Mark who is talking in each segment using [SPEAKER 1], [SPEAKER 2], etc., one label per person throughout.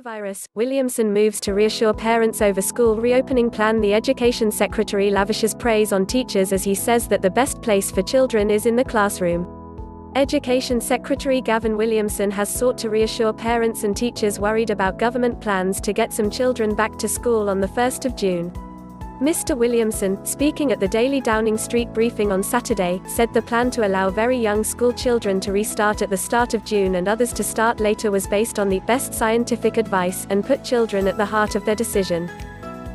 [SPEAKER 1] Coronavirus, Williamson moves to reassure parents over school reopening plan. The Education Secretary lavishes praise on teachers as he says that the best place for children is in the classroom. Education Secretary Gavin Williamson has sought to reassure parents and teachers worried about government plans to get some children back to school on the 1st of June. Mr. Williamson, speaking at the Daily Downing Street briefing on Saturday, said the plan to allow very young school children to restart at the start of June and others to start later was based on the best scientific advice and put children at the heart of their decision.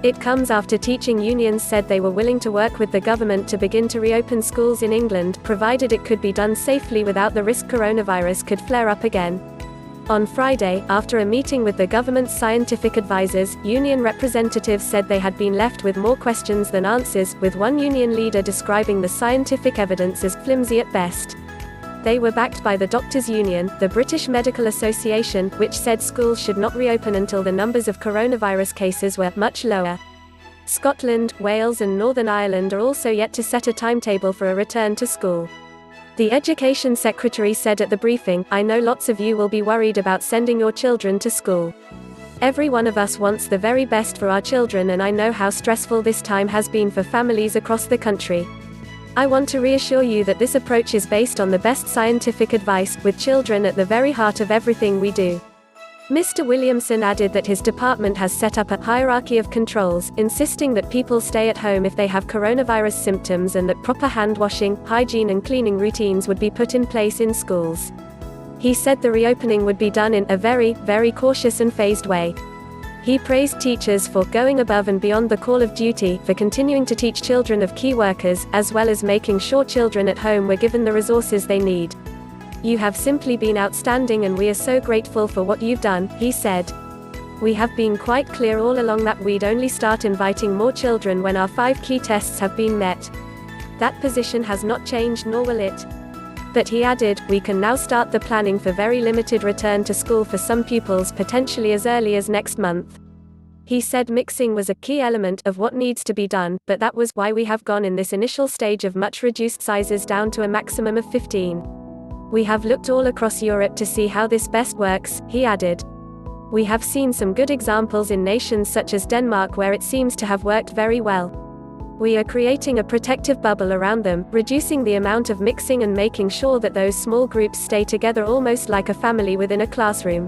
[SPEAKER 1] It comes after teaching unions said they were willing to work with the government to begin to reopen schools in England, provided it could be done safely without the risk coronavirus could flare up again. On Friday, after a meeting with the government's scientific advisors, union representatives said they had been left with more questions than answers, with one union leader describing the scientific evidence as flimsy at best. They were backed by the Doctors' Union, the British Medical Association, which said schools should not reopen until the numbers of coronavirus cases were much lower. Scotland, Wales and Northern Ireland are also yet to set a timetable for a return to school. The Education Secretary said at the briefing, "I know lots of you will be worried about sending your children to school. Every one of us wants the very best for our children, and I know how stressful this time has been for families across the country. I want to reassure you that this approach is based on the best scientific advice, with children at the very heart of everything we do." Mr. Williamson added that his department has set up a hierarchy of controls, insisting that people stay at home if they have coronavirus symptoms and that proper hand washing, hygiene and cleaning routines would be put in place in schools. He said the reopening would be done in a very, very cautious and phased way. He praised teachers for going above and beyond the call of duty, for continuing to teach children of key workers, as well as making sure children at home were given the resources they need. "You have simply been outstanding and we are so grateful for what you've done," he said. "We have been quite clear all along that we'd only start inviting more children when our 5 key tests have been met. That position has not changed, nor will it." But he added, "We can now start the planning for very limited return to school for some pupils potentially as early as next month." He said mixing was a key element of what needs to be done, but that was why we have gone in this initial stage of much reduced sizes down to a maximum of 15. "We have looked all across Europe to see how this best works," he added. "We have seen some good examples in nations such as Denmark where it seems to have worked very well. We are creating a protective bubble around them, reducing the amount of mixing and making sure that those small groups stay together almost like a family within a classroom."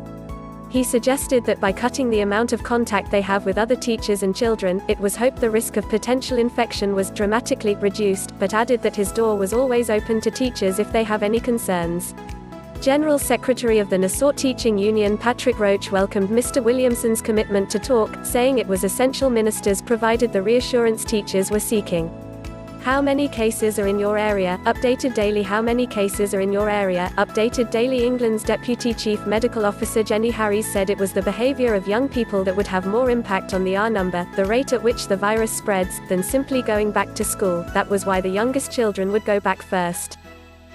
[SPEAKER 1] He suggested that by cutting the amount of contact they have with other teachers and children, it was hoped the risk of potential infection was dramatically reduced, but added that his door was always open to teachers if they have any concerns. General Secretary of the Nassau Teaching Union Patrick Roach welcomed Mr. Williamson's commitment to talk, saying it was essential ministers provided the reassurance teachers were seeking. How many cases are in your area? Updated daily. How many cases are in your area? Updated daily. England's Deputy Chief Medical Officer Jenny Harries said it was the behaviour of young people that would have more impact on the R number, the rate at which the virus spreads, than simply going back to school. That was why the youngest children would go back first.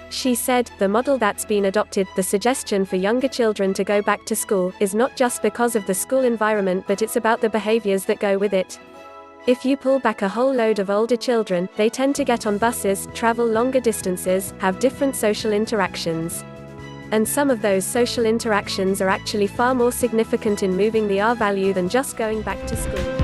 [SPEAKER 1] She said, "The model that's been adopted, the suggestion for younger children to go back to school, is not just because of the school environment, but it's about the behaviours that go with it. If you pull back a whole load of older children, they tend to get on buses, travel longer distances, have different social interactions. And some of those social interactions are actually far more significant in moving the R value than just going back to school."